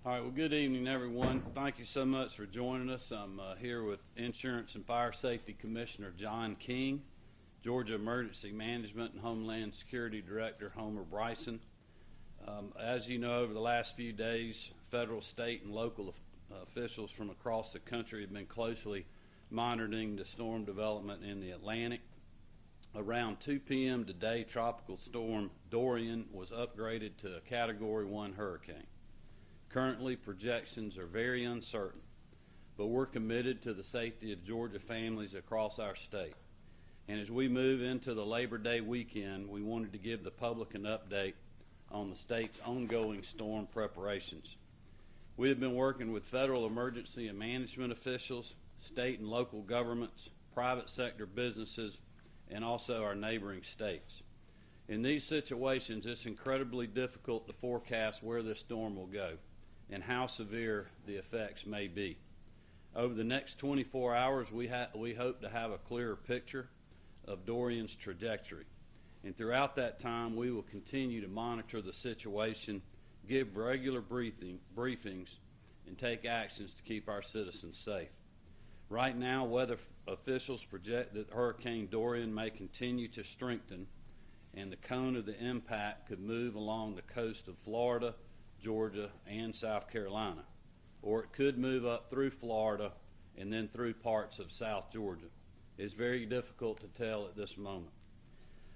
All right, well, good evening, everyone. Thank you so much for joining us. I'm here with Insurance and Fire Safety Commissioner John King, Georgia Emergency Management and Homeland Security Director Homer Bryson. As you know, over the last few days, federal, state, and local officials from across the country have been closely monitoring the storm development in the Atlantic. Around 2 p.m. today, Tropical Storm Dorian was upgraded to a Category 1 hurricane. Currently, projections are very uncertain, but we're committed to the safety of Georgia families across our state. And as we move into the Labor Day weekend, we wanted to give the public an update on the state's ongoing storm preparations. We have been working with federal emergency and management officials, state and local governments, private sector businesses, and also our neighboring states. In these situations, it's incredibly difficult to forecast where this storm will go and how severe the effects may be. Over the next 24 hours, we hope to have a clearer picture of Dorian's trajectory. And throughout that time, we will continue to monitor the situation, give regular briefings, and take actions to keep our citizens safe. Right now, weather officials project that Hurricane Dorian may continue to strengthen, and the cone of the impact could move along the coast of Florida, Georgia, and South Carolina, or it could move up through Florida and then through parts of South Georgia. It's very difficult to tell at this moment.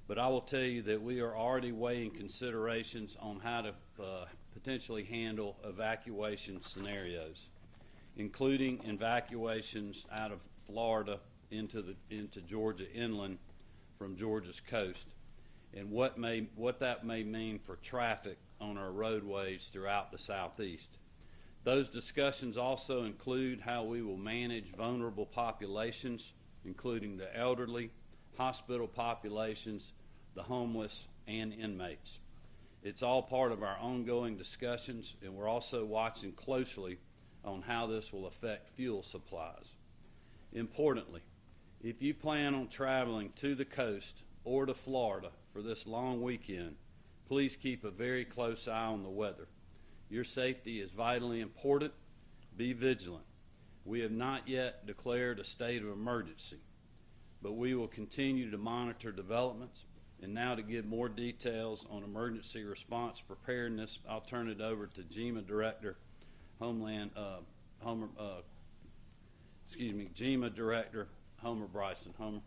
But I will tell you that we are already weighing considerations on how to potentially handle evacuation scenarios, including evacuations out of Florida into Georgia inland from Georgia's coast, and what that may mean for traffic on our roadways throughout the Southeast. Those discussions also include how we will manage vulnerable populations, including the elderly, hospital populations, the homeless, and inmates. It's all part of our ongoing discussions, and we're also watching closely on how this will affect fuel supplies. Importantly, if you plan on traveling to the coast or to Florida for this long weekend, please keep a very close eye on the weather. Your safety is vitally important. Be vigilant. We have not yet declared a state of emergency, but we will continue to monitor developments. And now to give more details on emergency response preparedness, I'll turn it over to GEMA Director, GEMA Director Homer Bryson. Homer.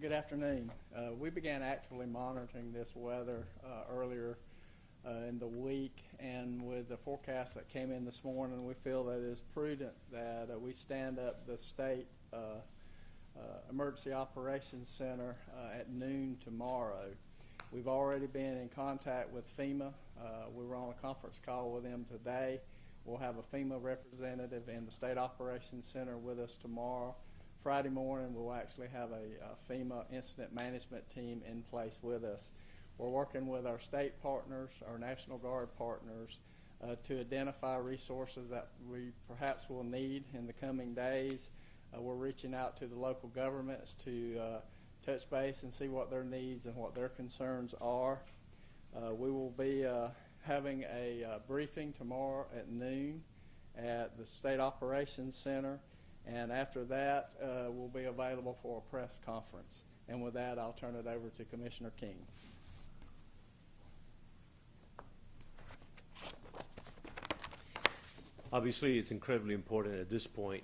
Good afternoon. We began actively monitoring this weather earlier in the week, and with the forecast that came in this morning, we feel that it is prudent that we stand up the state Emergency Operations Center at noon tomorrow. We've already been in contact with FEMA. We were on a conference call with them today. We'll have a FEMA representative in the State Operations Center with us tomorrow. Friday morning, we'll actually have a FEMA incident management team in place with us. We're working with our state partners, our National Guard partners, to identify resources that we perhaps will need in the coming days. We're reaching out to the local governments to touch base and see what their needs and what their concerns are. We will be having a briefing tomorrow at noon at the State Operations Center. And after that, we'll be available for a press conference. And with that, I'll turn it over to Commissioner King. Obviously, it's incredibly important at this point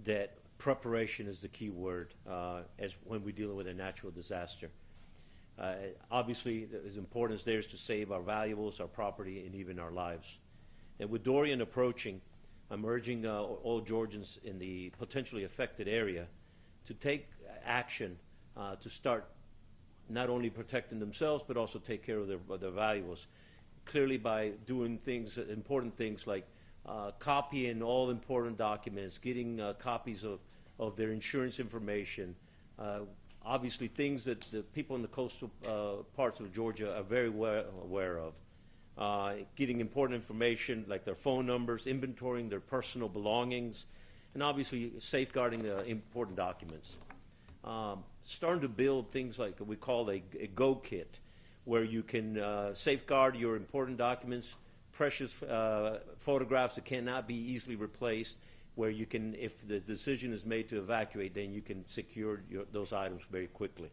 that preparation is the key word as when we're dealing with a natural disaster. Obviously, as important as there is to save our valuables, our property, and even our lives. And with Dorian approaching, I'm urging all Georgians in the potentially affected area to take action to start not only protecting themselves but also take care of their valuables. Clearly by doing things, important things like copying all important documents, getting copies of their insurance information, obviously things that the people in the coastal parts of Georgia are very well aware of. Getting important information like their phone numbers, inventorying their personal belongings, and obviously safeguarding the important documents. Starting to build things like we call a go kit, where you can safeguard your important documents, precious photographs that cannot be easily replaced, where you can, if the decision is made to evacuate, then you can secure those items very quickly.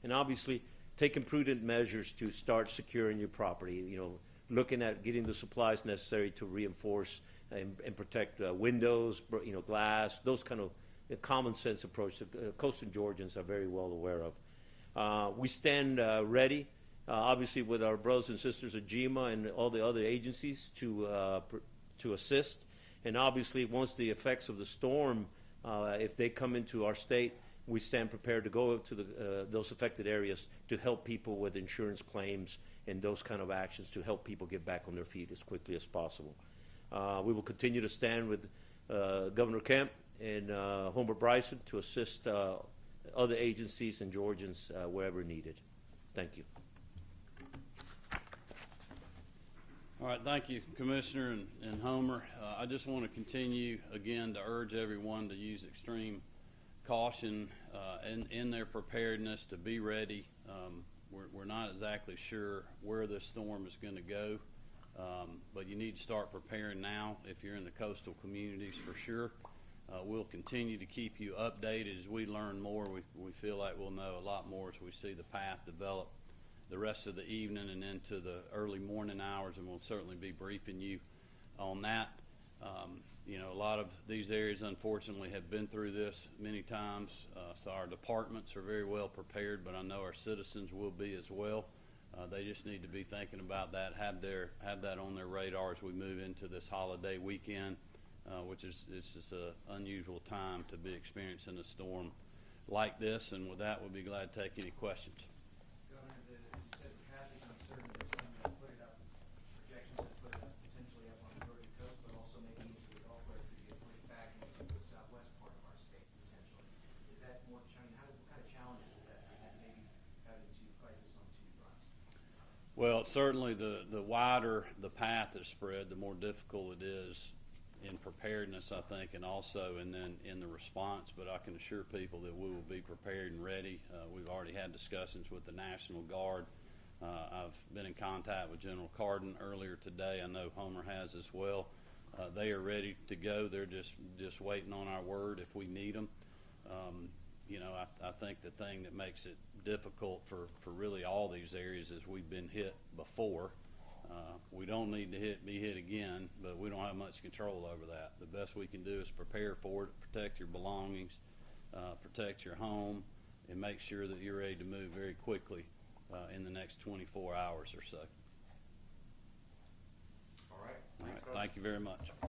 And obviously, taking prudent measures to start securing your property, looking at getting the supplies necessary to reinforce and protect windows, glass, those kind of common sense approach that coastal Georgians are very well aware of. We stand ready, obviously, with our brothers and sisters at GEMA and all the other agencies to assist. And obviously, once the effects of the storm, if they come into our state, we stand prepared to go to those affected areas to help people with insurance claims and those kind of actions to help people get back on their feet as quickly as possible. We will continue to stand with Governor Kemp and Homer Bryson to assist other agencies and Georgians wherever needed. Thank you. All right, thank you, Commissioner and Homer. I just want to continue again to urge everyone to use extreme caution in their preparedness, to be ready. We're not exactly sure where this storm is going to go, but you need to start preparing now if you're in the coastal communities for sure. We'll continue to keep you updated as we learn more. We feel like we'll know a lot more as we see the path develop the rest of the evening and into the early morning hours, and we'll certainly be briefing you on that. A lot of these areas, unfortunately, have been through this many times, so our departments are very well prepared, but I know our citizens will be as well. They just need to be thinking about that, have that on their radar as we move into this holiday weekend, which is an unusual time to be experiencing a storm like this. And with that, we'll be glad to take any questions. Governor, you said the path is uncertain. There's some that put it up, projections that put it up potentially up on the Georgia coast, but also maybe into the Gulf where it could get pushed back into the southwest part of our state potentially. Is that more? I mean, what kind of challenges is that? Maybe having to fight this on two fronts. Well, certainly the wider the path is spread, the more difficult it is in preparedness, I think, and also and then in the response. But I can assure people that we will be prepared and ready. We've already had discussions with the National Guard. I've been in contact with General Cardin earlier today. I know Homer has as well. They are ready to go. They're just waiting on our word if we need them. I think the thing that makes it difficult for really all these areas is we've been hit before. We don't need to be hit again, but we don't have much control over that. The best we can do is prepare for it, protect your belongings, protect your home, and make sure that you're ready to move very quickly in the next 24 hours or so. All right. Thank you very much.